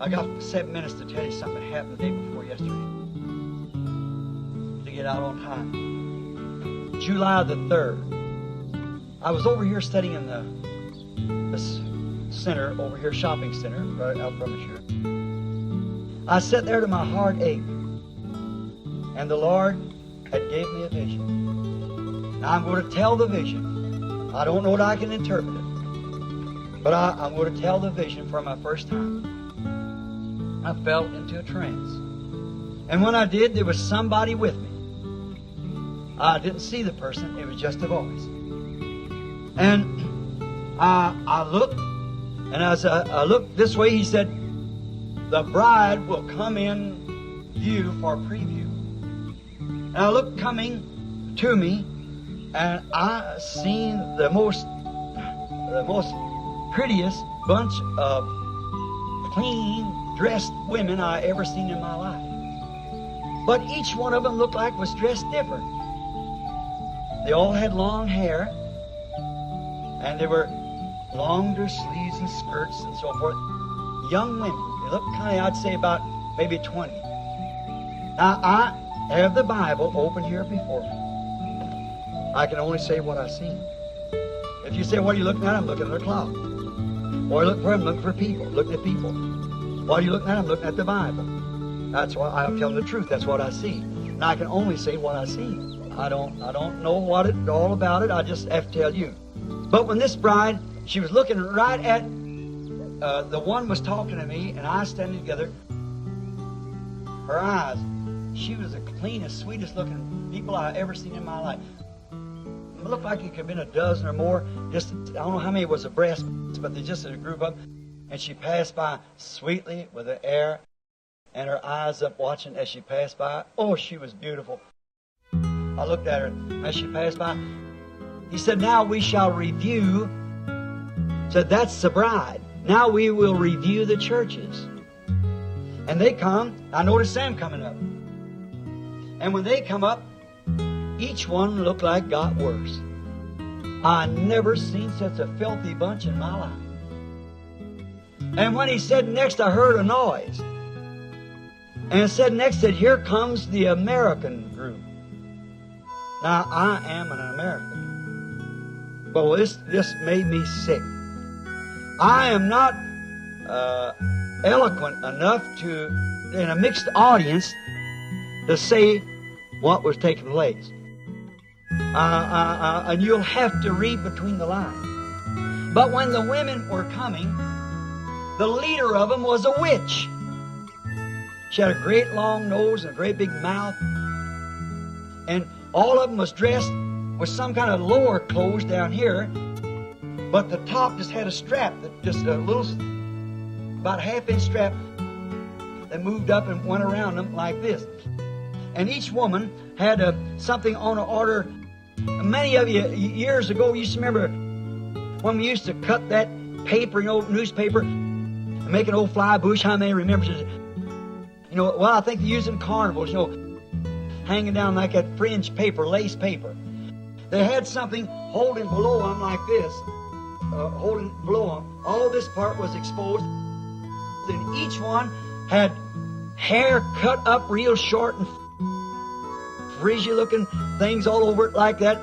I got 7 minutes to tell you something that happened the day before yesterday. To get out on time. July the 3rd. I was over here studying in this center, over here, shopping center, right out from here. I sat there to my heart ache. And the Lord had gave me a vision. Now I'm going to tell the vision. I don't know that I can interpret it. But I'm going to tell the vision for my first time. I fell into a trance. And when I did, there was somebody with me. I didn't see the person. It was just a voice. And I looked, and as I looked this way, he said, the bride will come in view for preview. And I looked coming to me, and I seen the most prettiest bunch of clean dressed women I ever seen in my life. But each one of them looked like was dressed different. They all had long hair, and they were longer sleeves and skirts and so forth. Young women. They looked kind of, I'd say about maybe 20. Now, I have the Bible open here before me. I can only say what I've seen. If you say, what are you looking at? I'm looking at a clock. Or I'm looking for people. Looking at people. What are you looking at? I'm looking at the Bible. That's why I'm telling the truth. That's what I see. And I can only say what I see. I don't know what it all about it. I just have to tell you. But when this bride, she was looking right at the one was talking to me, and I standing together. Her eyes. She was the cleanest, sweetest looking people I ever seen in my life. It looked like it could have been a dozen or more. Just, I don't know how many was abreast, but they just a group of them. And she passed by sweetly with an air and her eyes up watching as she passed by. Oh, she was beautiful. I looked at her as she passed by. He said, now we shall review. Said, that's the bride. Now we will review the churches. And they come. I noticed Sam coming up. And when they come up, each one looked like got worse. I never seen such a filthy bunch in my life. And when he said next, I heard a noise. And it said next that here comes the American group. Now, I am an American. But this made me sick. I am not eloquent enough to, in a mixed audience, to say what was taking place. And you'll have to read between the lines. But when the women were coming, the leader of them was a witch. She had a great long nose and a great big mouth. And all of them was dressed with some kind of lower clothes down here. But the top just had a strap, just a little, about a half-inch strap that moved up and went around them like this. And each woman had something on her order. Many of you years ago used to remember when we used to cut that paper, newspaper, and make an old fly bush. How many remembers it? Well, I think they use it in carnivals, hanging down like that fringe paper, lace paper. They had something holding below them like this, holding below them. All this part was exposed. And each one had hair cut up real short and frizzy looking things all over it like that.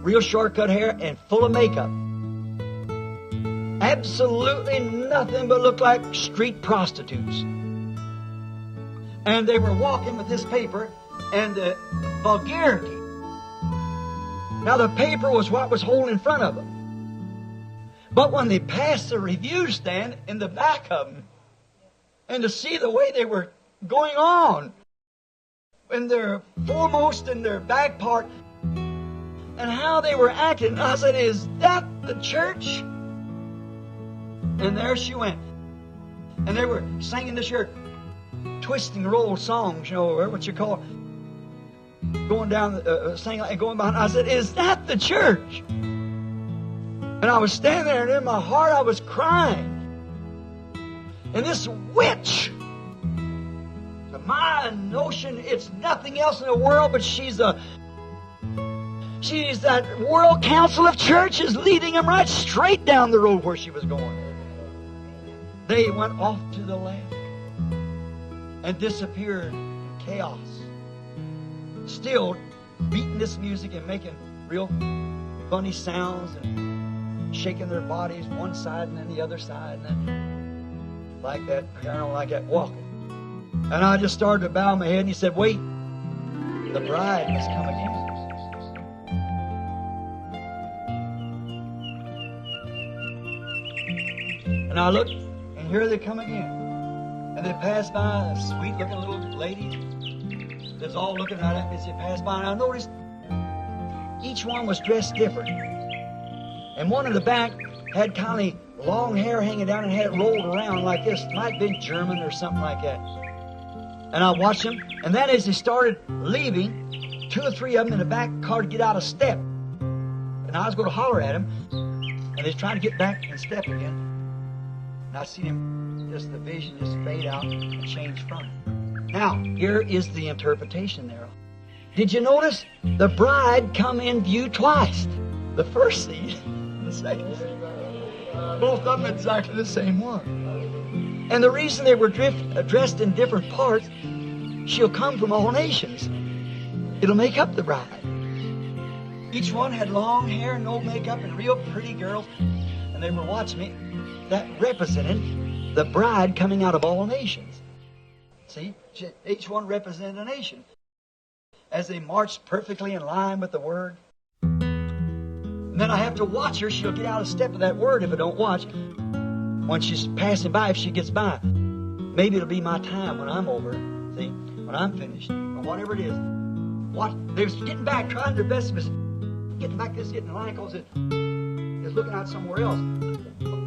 Real short cut hair and full of makeup. Absolutely nothing but looked like street prostitutes. And they were walking with this paper and the vulgarity. Now the paper was what was holding in front of them. But when they passed the review stand in the back of them, and to see the way they were going on, and their foremost and their back part, and how they were acting, I said, is that the church? And there she went. And they were singing this here twisting roll songs, what you call it, going down, singing and going behind. I said, is that the church? And I was standing there, and in my heart I was crying. And this witch, to my notion, it's nothing else in the world, but she's that World Council of Churches leading them right straight down the road where she was going. they went off to the left and disappeared in chaos. Still beating this music and making real funny sounds and shaking their bodies one side and then the other side, and then like that, like that, walking. And I just started to bow my head, and he said, "Wait, the bride must come again." And I looked, and here they come again. And they passed by a sweet-looking little lady. They was all looking at it as they passed by, and I noticed each one was dressed different. And one in the back had kind of long hair hanging down and had it rolled around like this. Might have been German or something like that. And I watched them, and then as they started leaving, 2 or 3 of them in the back car to get out of step. And I was going to holler at them, and they was trying to get back in step again. And I seen him, just the vision just fade out and change from it. Now, here is the interpretation there. Did you notice the bride come in view twice? The first scene, the second scene. Both of them exactly the same one. And the reason they were dressed in different parts, she'll come from all nations. It'll make up the bride. Each one had long hair, no makeup, and real pretty girls. And they were watching me. That represented the bride coming out of all nations. See, each one represented a nation. As they marched perfectly in line with the Word. And then I have to watch her. She'll get out of step with that Word if I don't watch. When she's passing by, if she gets by, maybe it'll be my time when I'm over. See, when I'm finished, or whatever it is. They was getting back, trying their best, but getting back, this getting in line because it's looking out somewhere else.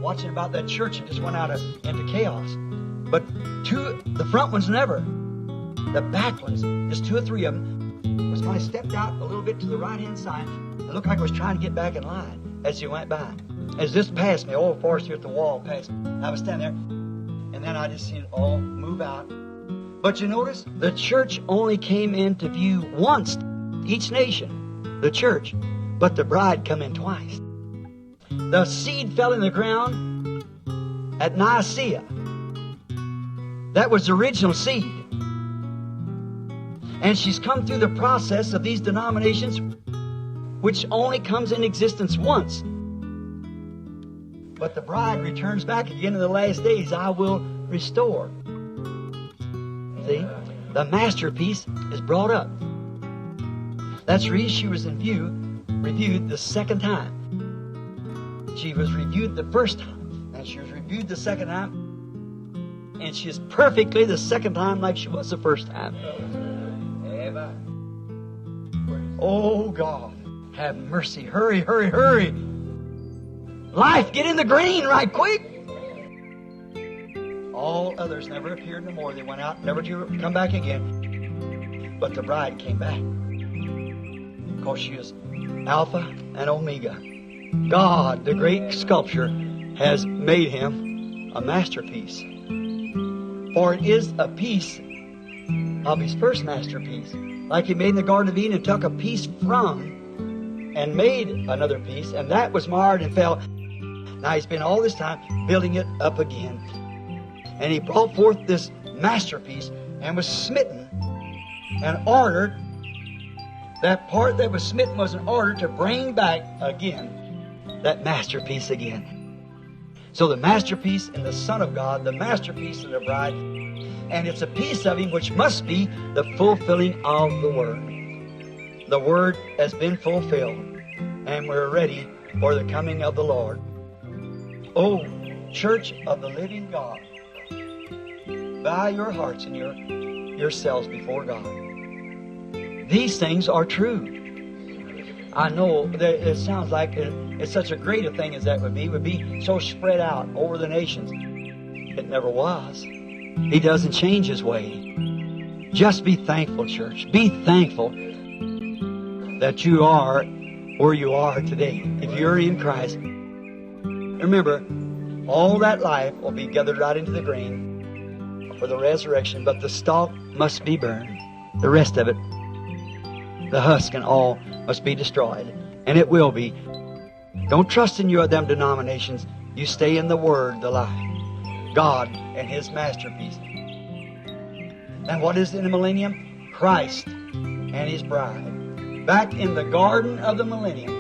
Watching about that church and just went out into chaos. But the front ones never. The back ones, just 2 or 3 of them, was when I stepped out a little bit to the right-hand side. It looked like I was trying to get back in line as she went by. As this passed me, old forest here at the wall passed me. I was standing there, and then I just seen it all move out. But you notice, the church only came into view once, each nation, the church, but the bride come in twice. The seed fell in the ground at Nicaea. That was the original seed. And she's come through the process of these denominations, which only comes in existence once. But the bride returns back again in the last days. I will restore. See? The masterpiece is brought up. That's the reason she was reviewed the second time. She was reviewed the first time, and she was reviewed the second time, and she is perfectly the second time like she was the first time. Oh God, have mercy. Hurry, hurry, hurry. Life, get in the green right quick. All others never appeared no more. They went out, never to come back again. But the bride came back. Because she is Alpha and Omega. God, the great sculptor, has made him a masterpiece. For it is a piece of his first masterpiece. Like he made in the Garden of Eden and took a piece from and made another piece, and that was marred and fell. Now he spent all this time building it up again. And he brought forth this masterpiece and was smitten and ordered. That part that was smitten was an order to bring back again that masterpiece again. So the masterpiece in the Son of God, the masterpiece in the bride, and it's a piece of Him which must be the fulfilling of the Word. The Word has been fulfilled, and we're ready for the coming of the Lord. Oh, Church of the living God, bow your hearts and yourselves before God. These things are true. I know that it sounds like it's such a great a thing as that would be so spread out over the nations. It never was. He doesn't change His way. Just be thankful, church. Be thankful that you are where you are today. If you're in Christ, remember, all that life will be gathered right into the grain for the resurrection, but the stalk must be burned. The rest of it, the husk and all, must be destroyed. And it will be. Don't trust in your them denominations. You stay in the Word, the life. God and His masterpiece. And what is in the millennium? Christ and His bride. Back in the garden of the millennium,